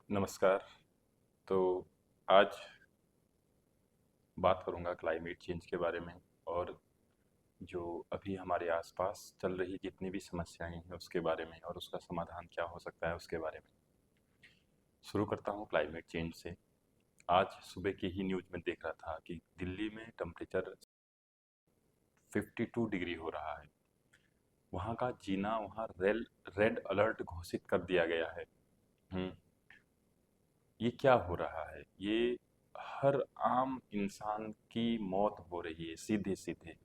नमस्कार। तो आज बात करूँगा क्लाइमेट चेंज के बारे में और जो अभी हमारे आसपास चल रही जितनी भी समस्याएं हैं उसके बारे में और उसका समाधान क्या हो सकता है उसके बारे में। शुरू करता हूँ क्लाइमेट चेंज से। आज सुबह की ही न्यूज़ में देख रहा था कि दिल्ली में टेम्परेचर 52 डिग्री हो रहा है। वहाँ का जीना वहाँ रेड अलर्ट घोषित कर दिया गया है। हम्म, ये क्या हो रहा है? ये हर आम इंसान की मौत हो रही है सीधे सीधे।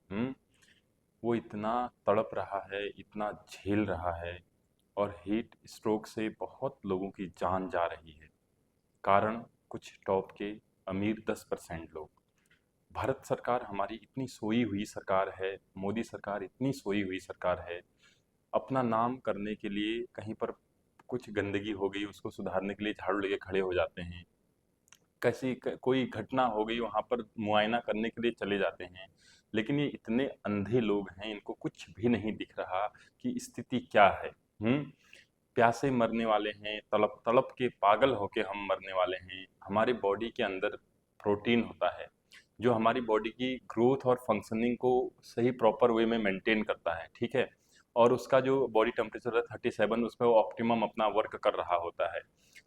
वो इतना तड़प रहा है, इतना झेल रहा है और हीट स्ट्रोक से बहुत लोगों की जान जा रही है। कारण कुछ टॉप के अमीर 10% लोग। भारत सरकार हमारी इतनी सोई हुई सरकार है, मोदी सरकार इतनी सोई हुई सरकार है, अपना नाम करने के लिए कहीं पर कुछ गंदगी हो गई उसको सुधारने के लिए झाड़ू लेके खड़े हो जाते हैं। कोई घटना हो गई वहां पर मुआयना करने के लिए चले जाते हैं। लेकिन ये इतने अंधे लोग हैं, इनको कुछ भी नहीं दिख रहा कि स्थिति क्या है। हम्म प्यासे मरने वाले हैं, तड़प तड़प के पागल होके हम मरने वाले हैं। हमारे बॉडी के अंदर प्रोटीन होता है जो हमारी बॉडी की ग्रोथ और फंक्शनिंग को सही प्रॉपर वे में मेंटेन करता है, ठीक है। और उसका जो बॉडी टेम्परेचर है 37, उसमें वो ऑप्टिमम अपना वर्क कर रहा होता है।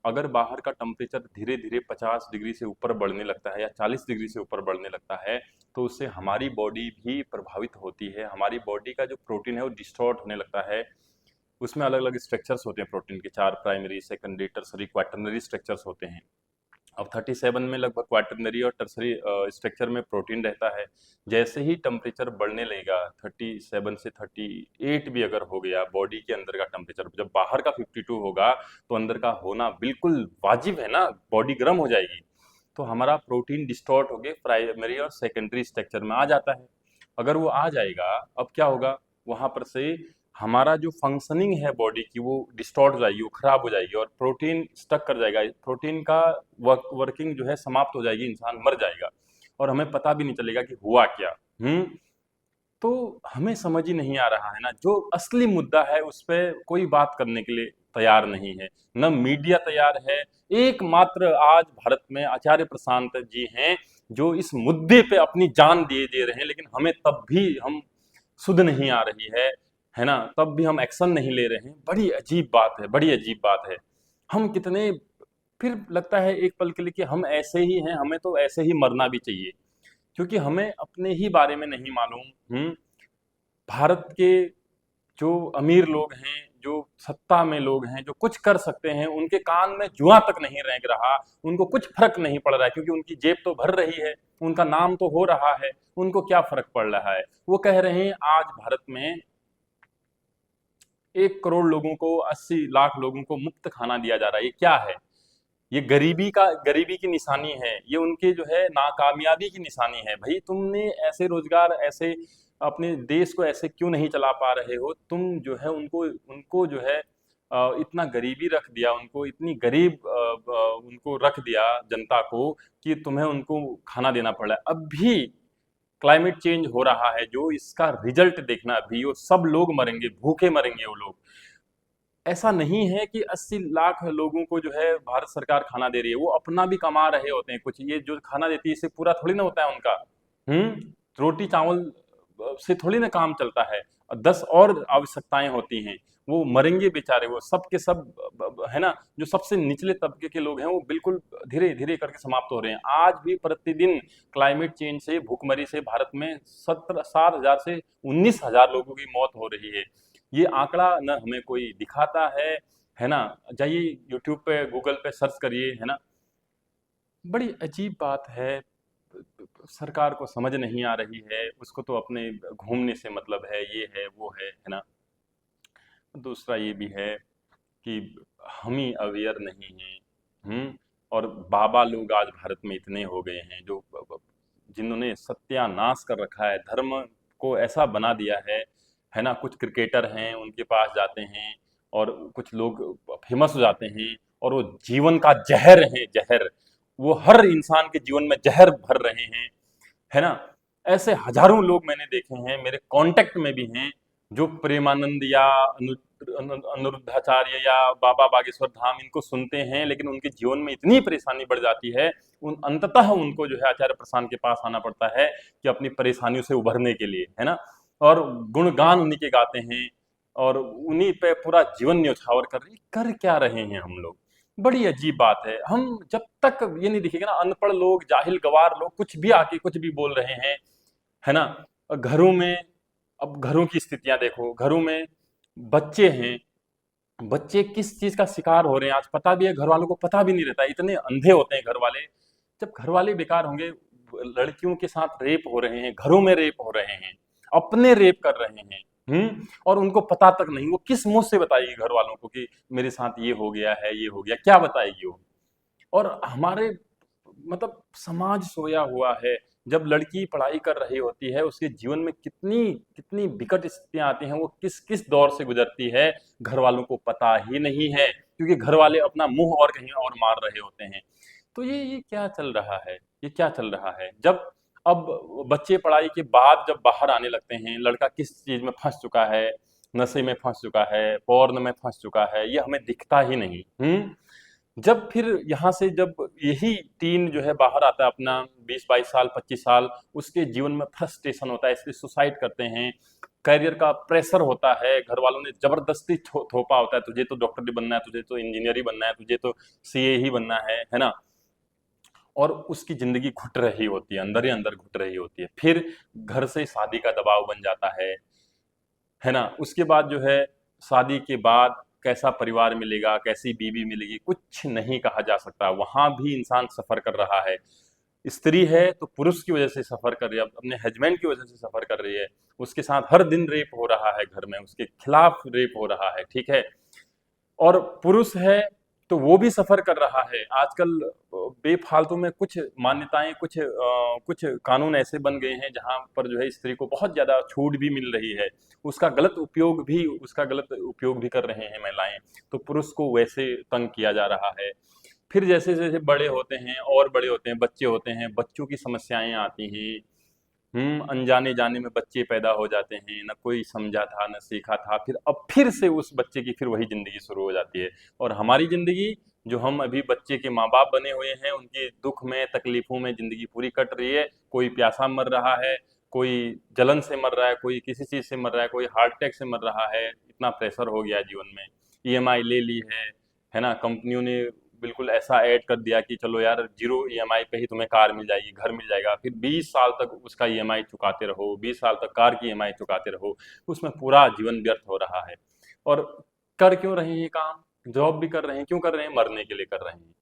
अगर बाहर का टेम्परेचर धीरे धीरे 50 डिग्री से ऊपर बढ़ने लगता है या 40 डिग्री से ऊपर बढ़ने लगता है तो उससे हमारी बॉडी भी प्रभावित होती है। हमारी बॉडी का जो प्रोटीन है वो डिस्टॉर्ट होने लगता है। उसमें अलग अलग स्ट्रक्चर्स होते हैं प्रोटीन के, 4 primary, secondary, tertiary, quaternary structures होते हैं। अब 37 में लगभग क्वाटरनरी और टर्सरी स्ट्रक्चर में प्रोटीन रहता है। जैसे ही टेम्परेचर बढ़ने लगेगा, 37 से 38 भी अगर हो गया बॉडी के अंदर का टेम्परेचर, जब बाहर का 52 होगा तो अंदर का होना बिल्कुल वाजिब है ना, बॉडी गर्म हो जाएगी। तो हमारा प्रोटीन डिस्टॉर्ट हो गए प्राइमरी और सेकेंडरी स्ट्रक्चर में आ जाता है। अगर वो आ जाएगा, अब क्या होगा, वहां पर से हमारा जो फंक्शनिंग है बॉडी की वो डिस्टॉर्ट हो जाएगी, वो खराब हो जाएगी और प्रोटीन स्टक कर जाएगा। प्रोटीन का वर्किंग जो है समाप्त हो जाएगी, इंसान मर जाएगा और हमें पता भी नहीं चलेगा कि हुआ क्या। हम्म तो हमें समझ ही नहीं आ रहा है ना, जो असली मुद्दा है उस पर कोई बात करने के लिए तैयार नहीं है, न मीडिया तैयार है। एकमात्र आज भारत में आचार्य प्रशांत जी हैं जो इस मुद्दे पे अपनी जान दे दे रहे हैं, लेकिन हमें तब भी हम सुध नहीं आ रही है ना, तब भी हम एक्शन नहीं ले रहे हैं। बड़ी अजीब बात है, बड़ी अजीब बात है। हम कितने, फिर लगता है एक पल के लिए कि हम ऐसे ही हैं, हमें तो ऐसे ही मरना भी चाहिए, क्योंकि हमें अपने ही बारे में नहीं मालूम। भारत के जो अमीर लोग हैं, जो सत्ता में लोग हैं, जो कुछ कर सकते हैं, उनके कान में जुआ तक नहीं रेंग रहा। उनको कुछ फर्क नहीं पड़ रहा है, क्योंकि उनकी जेब तो भर रही है, उनका नाम तो हो रहा है। उनको क्या फर्क पड़ रहा है? वो कह रहे हैं आज भारत में 1 करोड़ लोगों को, 80 लाख लोगों को मुफ्त खाना दिया जा रहा है। ये क्या है? ये गरीबी की निशानी है, ये उनके जो है नाकामयाबी की निशानी है। भाई तुमने ऐसे रोजगार, ऐसे अपने देश को ऐसे क्यों नहीं चला पा रहे हो? तुम जो है उनको उनको जो है इतना गरीबी रख दिया, उनको इतनी गरीब उनको रख दिया जनता को कि तुम्हें उनको खाना देना पड़ रहा है। अब भी क्लाइमेट चेंज हो रहा है, जो इसका रिजल्ट देखना, अभी वो सब लोग मरेंगे, भूखे मरेंगे वो लोग। ऐसा नहीं है कि 80 लाख लोगों को जो है भारत सरकार खाना दे रही है, वो अपना भी कमा रहे होते हैं कुछ। ये जो खाना देती है इससे पूरा थोड़ी ना होता है उनका। रोटी चावल से थोड़ी ना काम चलता है, 10 और आवश्यकताएं होती हैं। वो मरेंगे बेचारे, वो सब के सब है ना। जो सबसे निचले तबके के लोग हैं वो बिल्कुल धीरे धीरे करके समाप्त हो रहे हैं। आज भी प्रतिदिन क्लाइमेट चेंज से, भूखमरी से भारत में 7,000 से 19,000 लोगों की मौत हो रही है। ये आंकड़ा न हमें कोई दिखाता है ना। जाइए यूट्यूब पे, गूगल पे सर्च करिए, है ना। बड़ी अजीब बात है। सरकार को समझ नहीं आ रही है, उसको तो अपने घूमने से मतलब है, ये है वो है ना। दूसरा ये भी है कि हम ही अवेयर नहीं हैं। और बाबा लोग आज भारत में इतने हो गए हैं जो जिन्होंने सत्यानाश कर रखा है, धर्म को ऐसा बना दिया है ना। कुछ क्रिकेटर हैं, उनके पास जाते हैं और कुछ लोग फेमस हो जाते हैं और वो जीवन का जहर है, जहर। वो हर इंसान के जीवन में जहर भर रहे हैं, है ना। ऐसे हजारों लोग मैंने देखे हैं, मेरे कांटेक्ट में भी हैं, जो प्रेमानंद या अनिरुद्धाचार्य या बाबा बागेश्वर धाम इनको सुनते हैं, लेकिन उनके जीवन में इतनी परेशानी बढ़ जाती है, अंततः उनको जो है आचार्य प्रशांत के पास आना पड़ता है कि अपनी परेशानियों से उभरने के लिए, है ना। और गुणगान उन्हीं के गाते हैं और उन्हीं पे पूरा जीवन न्यौछावर कर रहे हैं। कर क्या रहे हैं हम लोग? बड़ी अजीब बात है। हम जब तक ये नहीं दिखेगा ना, अनपढ़ लोग, जाहिल गवार लोग कुछ भी आके कुछ भी बोल रहे हैं, है ना। घरों में, अब घरों की स्थितियां देखो, घरों में बच्चे हैं, बच्चे किस चीज का शिकार हो रहे हैं आज पता भी है, घर वालों को पता भी नहीं रहता, इतने अंधे होते हैं घर वाले। जब घर वाले बेकार होंगे, लड़कियों के साथ रेप हो रहे हैं, घरों में रेप हो रहे हैं, अपने रेप कर रहे हैं, और उनको पता तक नहीं, वो किस मुंह से बताएगी घर वालों को कि मेरे साथ ये हो गया है, ये हो गया, क्या बताएगी वो? और हमारे मतलब समाज सोया हुआ है। जब लड़की पढ़ाई कर रही होती है, उसके जीवन में कितनी कितनी विकट स्थितियां आती हैं, वो किस किस दौर से गुजरती है, घर वालों को पता ही नहीं है, क्योंकि घर वाले अपना मुंह और कहीं और मार रहे होते हैं। तो ये क्या चल रहा है? ये क्या चल रहा है? जब अब बच्चे पढ़ाई के बाद जब बाहर आने लगते हैं, लड़का किस चीज में फंस चुका है, नशे में फंस चुका है, पोर्न में फंस चुका है, ये हमें दिखता ही नहीं। जब फिर यहाँ से जब यही टीन जो है बाहर आता है अपना 20-22 साल 25 साल, उसके जीवन में फ्रस्ट्रेशन होता है, इसलिए सुसाइड करते हैं। करियर का प्रेशर होता है, घर वालों ने जबरदस्ती थोपा होता है, तुझे तो डॉक्टर ही बनना है, तुझे तो इंजीनियर ही बनना है, तुझे तो सीए ही बनना है ना। और उसकी जिंदगी घुट रही होती है, अंदर ही अंदर घुट रही होती है। फिर घर से शादी का दबाव बन जाता है ना। उसके बाद जो है, शादी के बाद कैसा परिवार मिलेगा, कैसी बीवी मिलेगी, कुछ नहीं कहा जा सकता। वहां भी इंसान सफर कर रहा है। स्त्री है तो पुरुष की वजह से सफर कर रही है, अपने हस्बैंड की वजह से सफर कर रही है। उसके साथ हर दिन रेप हो रहा है, घर में उसके खिलाफ रेप हो रहा है, ठीक है। और पुरुष है तो वो भी सफर कर रहा है। आजकल बेफालतू में कुछ मान्यताएं, कुछ कानून ऐसे बन गए हैं जहां पर जो है स्त्री को बहुत ज्यादा छूट भी मिल रही है, उसका गलत उपयोग भी कर रहे हैं महिलाएं। तो पुरुष को वैसे तंग किया जा रहा है। फिर जैसे जैसे बड़े होते हैं और बड़े होते हैं, बच्चे होते हैं, बच्चों की समस्याएं आती हैं। अनजाने जाने में बच्चे पैदा हो जाते हैं, ना कोई समझा था ना सीखा था, फिर अब फिर से उस बच्चे की फिर वही जिंदगी शुरू हो जाती है। और हमारी जिंदगी, जो हम अभी बच्चे के माँ बाप बने हुए हैं, उनकी दुख में तकलीफों में जिंदगी पूरी कट रही है। कोई प्यासा मर रहा है, कोई जलन से मर रहा है, कोई किसी चीज से मर रहा है, कोई हार्ट अटैक से मर रहा है। इतना प्रेशर हो गया है जीवन में। ईएमआई ले ली है ना, कंपनियों ने बिल्कुल ऐसा ऐड कर दिया कि चलो यार, जीरो ईएमआई पे ही तुम्हें कार मिल जाएगी, घर मिल जाएगा। फिर 20 साल तक उसका ईएमआई चुकाते रहो, 20 साल तक कार की ईएमआई चुकाते रहो। उसमें पूरा जीवन व्यर्थ हो रहा है। और कर क्यों रहे हैं ये काम? जॉब भी कर रहे हैं, क्यों कर रहे हैं? मरने के लिए कर रहे हैं।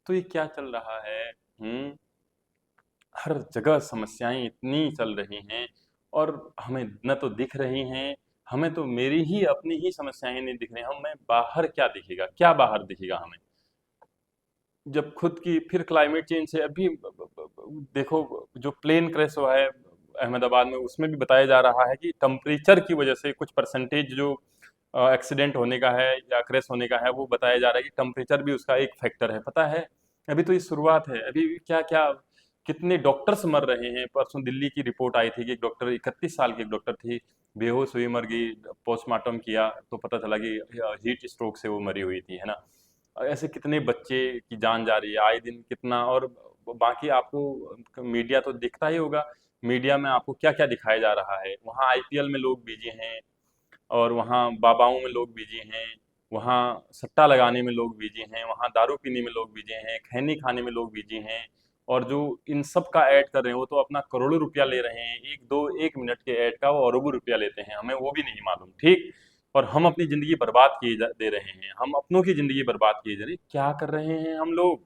तो ये क्या चल रहा है? हम्म हर जगह समस्याएं इतनी चल रही हैं, और हमें न तो दिख रही हैं। हमें तो मेरी ही अपनी ही समस्याएं नहीं दिख रही, हमें बाहर क्या दिखेगा? क्या बाहर दिखेगा हमें, जब खुद की फिर क्लाइमेट चेंज से अभी देखो, जो प्लेन क्रैश हुआ है अहमदाबाद में, उसमें भी बताया जा रहा है कि टेम्परेचर की वजह से कुछ परसेंटेज जो एक्सीडेंट होने का है या क्रैश होने का है, वो बताया जा रहा है कि टेम्परेचर भी उसका एक फैक्टर है, पता है। अभी तो ये शुरुआत है, अभी क्या क्या कितने डॉक्टर्स मर रहे हैं। परसों दिल्ली की रिपोर्ट आई थी कि एक डॉक्टर, 31 साल की एक डॉक्टर थी, बेहोश हुई मर गई। पोस्टमार्टम किया तो पता चला कि हीट स्ट्रोक से वो मरी हुई थी, है ना। ऐसे कितने बच्चे की जान जा रही है आए दिन, कितना। और बाकी आपको मीडिया तो दिखता ही होगा, मीडिया में आपको क्या क्या दिखाया जा रहा है। वहाँ आईपीएल में लोग बिजी हैं, और वहाँ बाबाओं में लोग बिजी हैं, वहाँ सट्टा लगाने में लोग बिजी हैं, वहाँ दारू पीने में लोग बिजी हैं, खैनी खाने में लोग बिजी हैं। और जो इन सब का ऐड कर रहे हैं, वो तो अपना करोड़ों रुपया ले रहे हैं। एक दो एक मिनट के ऐड का वो अरबों रुपया लेते हैं, हमें वो भी नहीं मालूम, ठीक। और हम अपनी जिंदगी बर्बाद दे रहे हैं, हम अपनों की जिंदगी बर्बाद किए जा रहे हैं। क्या कर रहे हैं हम लोग?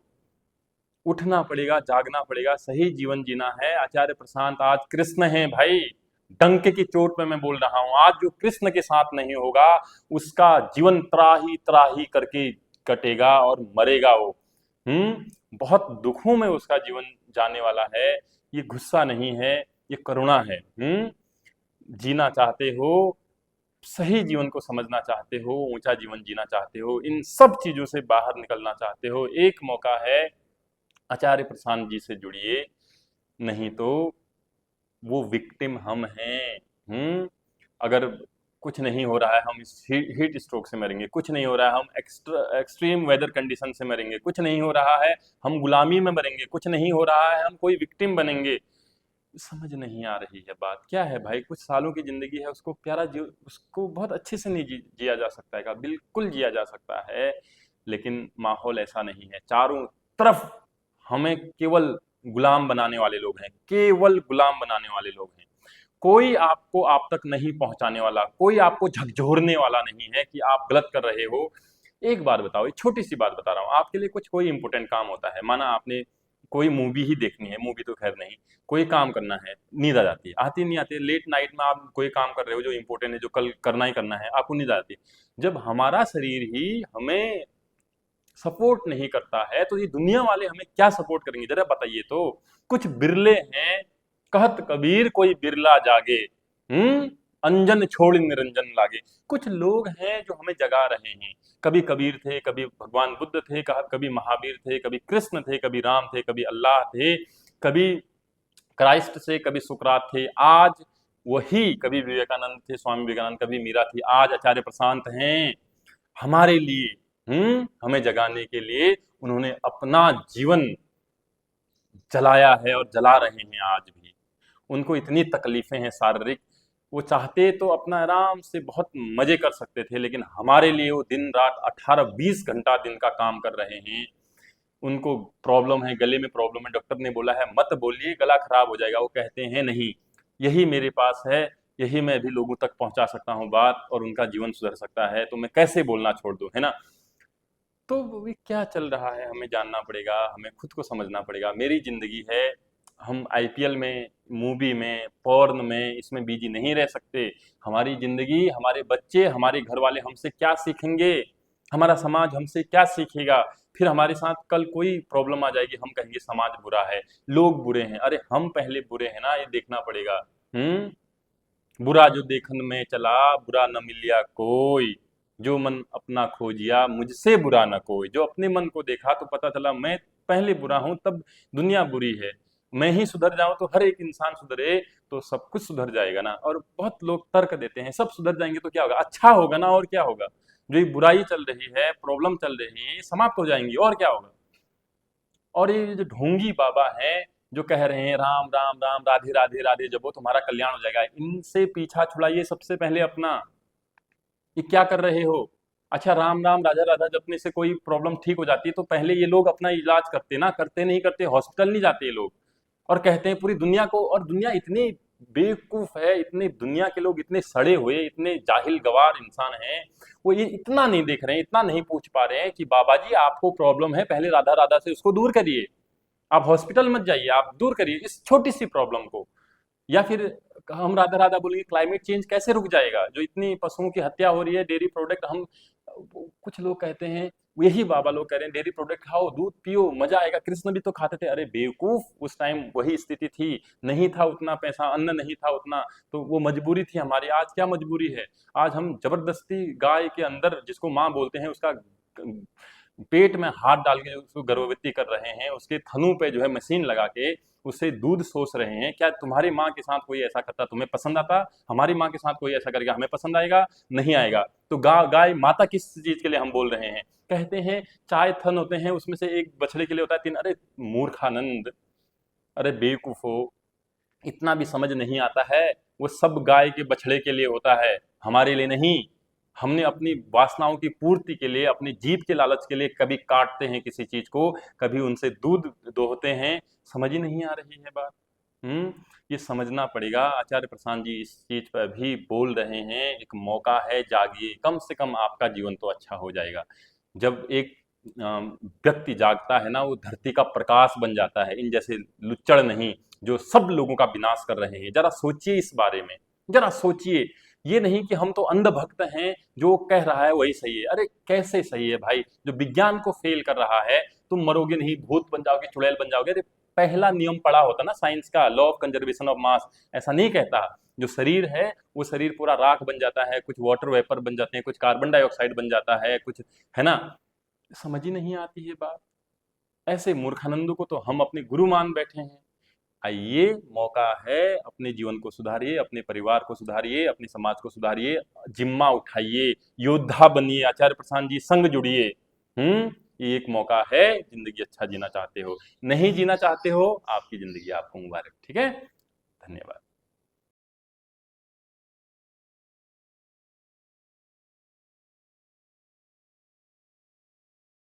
उठना पड़ेगा, जागना पड़ेगा, सही जीवन जीना है। आचार्य प्रशांत आज कृष्ण हैं भाई, डंक की चोट पे मैं बोल रहा हूं। आज जो कृष्ण के साथ नहीं होगा, उसका जीवन त्राही त्राही करके कटेगा और मरेगा वो। बहुत दुखों में उसका जीवन जाने वाला है। ये गुस्सा नहीं है, ये करुणा है। जीना चाहते हो, सही जीवन को समझना चाहते हो, ऊंचा जीवन जीना चाहते हो, इन सब चीजों से बाहर निकलना चाहते हो, एक मौका है, आचार्य प्रशांत जी से जुड़िए। नहीं तो वो विक्टिम हम हैं। अगर कुछ नहीं हो रहा है, हम इस हीट स्ट्रोक से मरेंगे, कुछ नहीं हो रहा है, हम एक्सट्रीम वेदर कंडीशन से मरेंगे, कुछ नहीं हो रहा है, हम गुलामी में मरेंगे, कुछ नहीं हो रहा है, हम कोई विक्टिम बनेंगे। समझ नहीं आ रही है बात। क्या है भाई, कुछ सालों की जिंदगी है, उसको उसको बहुत अच्छे से नहीं जिया जा सकता है क्या? बिल्कुल जिया जा सकता है, लेकिन माहौल ऐसा नहीं है। चारों तरफ हमें केवल गुलाम बनाने वाले लोग हैं, केवल गुलाम बनाने वाले लोग हैं। कोई आपको आप तक नहीं पहुंचाने वाला, कोई आपको झकझोरने वाला नहीं है कि आप गलत कर रहे हो। एक बात बताओ, एक छोटी सी बात बता रहा हूँ, आपके लिए कुछ कोई इंपॉर्टेंट काम होता है, माना आपने कोई मूवी ही देखनी है, मूवी तो खैर नहीं, कोई काम करना है, नींद आ जाती है, आती नहीं आती, लेट नाइट में आप कोई काम कर रहे हो जो इंपॉर्टेंट है, जो कल करना ही करना है, आपको नींद आती है। जब हमारा शरीर ही हमें सपोर्ट नहीं करता है, तो ये दुनिया वाले हमें क्या सपोर्ट करेंगे, जरा बताइए तो। कुछ बिरले हैं, कहत कबीर कोई बिरला जागे, अंजन छोड़ निरंजन लागे। कुछ लोग हैं जो हमें जगा रहे हैं। कभी कबीर थे, कभी भगवान बुद्ध थे, कभी महावीर थे, कभी कृष्ण थे, कभी राम थे, कभी अल्लाह थे, कभी क्राइस्ट से, कभी सुकरात थे, आज वही कभी विवेकानंद थे, स्वामी विवेकानंद, कभी मीरा थी, आज आचार्य प्रशांत हैं हमारे लिए। हमें जगाने के लिए उन्होंने अपना जीवन जलाया है और जला रहे हैं आज भी। उनको इतनी तकलीफें हैं शारीरिक, वो चाहते तो अपना आराम से बहुत मजे कर सकते थे, लेकिन हमारे लिए वो दिन रात 18-20 घंटा दिन का काम कर रहे हैं। उनको प्रॉब्लम है, गले में प्रॉब्लम है, डॉक्टर ने बोला है मत बोलिए गला खराब हो जाएगा, वो कहते हैं नहीं, यही मेरे पास है, यही मैं भी लोगों तक पहुंचा सकता हूँ बात, और उनका जीवन सुधर सकता है, तो मैं कैसे बोलना छोड़ दूं, है ना। तो वो क्या चल रहा है हमें जानना पड़ेगा, हमें खुद को समझना पड़ेगा। मेरी जिंदगी है, हम आईपीएल में, मूवी में, पॉर्न में, इसमें बिजी नहीं रह सकते। हमारी जिंदगी, हमारे बच्चे, हमारे घर वाले हमसे क्या सीखेंगे, हमारा समाज हमसे क्या सीखेगा। फिर हमारे साथ कल कोई प्रॉब्लम आ जाएगी, हम कहेंगे समाज बुरा है, लोग बुरे हैं। अरे हम पहले बुरे हैं ना, ये देखना पड़ेगा। बुरा जो देखन में चला, बुरा न मिलिया कोई, जो मन अपना खोजिया, मुझसे बुरा न कोई। जो अपने मन को देखा तो पता चला मैं पहले बुरा हूं, तब दुनिया बुरी है। मैं ही सुधर जाऊं तो हर एक इंसान सुधरे तो सब कुछ सुधर जाएगा ना। और बहुत लोग तर्क देते हैं सब सुधर जाएंगे तो क्या होगा, अच्छा होगा ना, और क्या होगा। जो ये बुराई चल रही है, प्रॉब्लम चल रही है, ये समाप्त हो जाएंगी, और क्या होगा। और ये जो ढोंगी बाबा हैं जो कह रहे हैं राम राम राम, राधे राधे राधे जपो तुम्हारा कल्याण हो जाएगा, इनसे पीछा छुड़ाइए सबसे पहले अपना। ये क्या कर रहे हो। अच्छा, राम राम राधा राधा जपने से कोई प्रॉब्लम ठीक हो जाती है तो पहले ये लोग अपना इलाज करते ना, करते नहीं करते, हॉस्पिटल नहीं जाते ये लोग, और कहते हैं पूरी दुनिया को। और दुनिया इतनी बेवकूफ है, इतने दुनिया के लोग इतने सड़े हुए, इतने जाहिल गवार इंसान हैं, वो ये इतना नहीं देख रहे हैं, इतना नहीं पूछ पा रहे हैं कि बाबा जी आपको प्रॉब्लम है, पहले राधा राधा से उसको दूर करिए, आप हॉस्पिटल मत जाइए, आप दूर करिए इस छोटी सी प्रॉब्लम को। या फिर हम राधा राधा बोलेंगे क्लाइमेट चेंज कैसे रुक जाएगा, जो इतनी पशुओं की हत्या हो रही है, डेयरी प्रोडक्ट हम, कुछ लोग कहते हैं, यही बाबा लोग कह रहे हैं डेयरी प्रोडक्ट खाओ, दूध पियो, मजा आएगा, कृष्ण भी तो खाते थे। अरे बेवकूफ, उस टाइम वही स्थिति थी, नहीं था उतना पैसा, अन्न नहीं था उतना, तो वो मजबूरी थी हमारी। आज क्या मजबूरी है, आज हम जबरदस्ती गाय के अंदर, जिसको माँ बोलते हैं, उसका पेट में हाथ डाल के उसको गर्भवती कर रहे हैं, उसके थनों पे जो है मशीन लगा के उससे दूध सोच रहे हैं। क्या तुम्हारी माँ के साथ कोई ऐसा करता तुम्हें पसंद आता? हमारी माँ के साथ कोई ऐसा करेगा हमें पसंद आएगा? नहीं आएगा। तो गाय माता किस चीज के लिए हम बोल रहे हैं? कहते हैं चाय थन होते हैं, उसमें से एक बछड़े के लिए होता है तीन। अरे मूर्खानंद, अरे बेवकूफो, इतना भी समझ नहीं आता है। वो सब गाय के बछड़े के लिए होता है, हमारे लिए नहीं। हमने अपनी वासनाओं की पूर्ति के लिए, अपनी जीभ के लालच के लिए कभी काटते हैं किसी चीज को, कभी उनसे दूध दोहते हैं। समझ ही नहीं आ रही है बात। ये समझना पड़ेगा। आचार्य प्रशांत जी इस चीज पर भी बोल रहे हैं, एक मौका है, जागिए, कम से कम आपका जीवन तो अच्छा हो जाएगा। जब एक व्यक्ति जागता है ना, वो धरती का प्रकाश बन जाता है, इन जैसे लुच्चड़ नहीं जो सब लोगों का विनाश कर रहे हैं। जरा सोचिए इस बारे में, जरा सोचिए। ये नहीं कि हम तो अंधभक्त हैं, जो कह रहा है वही सही है। अरे कैसे सही है भाई, जो विज्ञान को फेल कर रहा है। तुम मरोगे नहीं, भूत बन जाओगे, चुड़ैल बन जाओगे। अरे पहला नियम पढ़ा होता ना साइंस का, law of conservation of mass, ऐसा नहीं कहता। जो शरीर है वो शरीर पूरा राख बन जाता है, कुछ वाटर वेपर बन जाते हैं, कुछ कार्बन डाइऑक्साइड बन जाता है, कुछ, है ना। समझ ही नहीं आती है बात। ऐसे मूर्खानंदों को तो हम अपने गुरु मान बैठे हैं। ये मौका है, अपने जीवन को सुधारिए, अपने परिवार को सुधारिए, अपने समाज को सुधारिए, जिम्मा उठाइए, योद्धा बनिए, आचार्य प्रशांत जी संग जुड़िए। ये एक मौका है, जिंदगी अच्छा जीना चाहते हो, नहीं जीना चाहते हो, आपकी जिंदगी आपको मुबारक। ठीक है, धन्यवाद।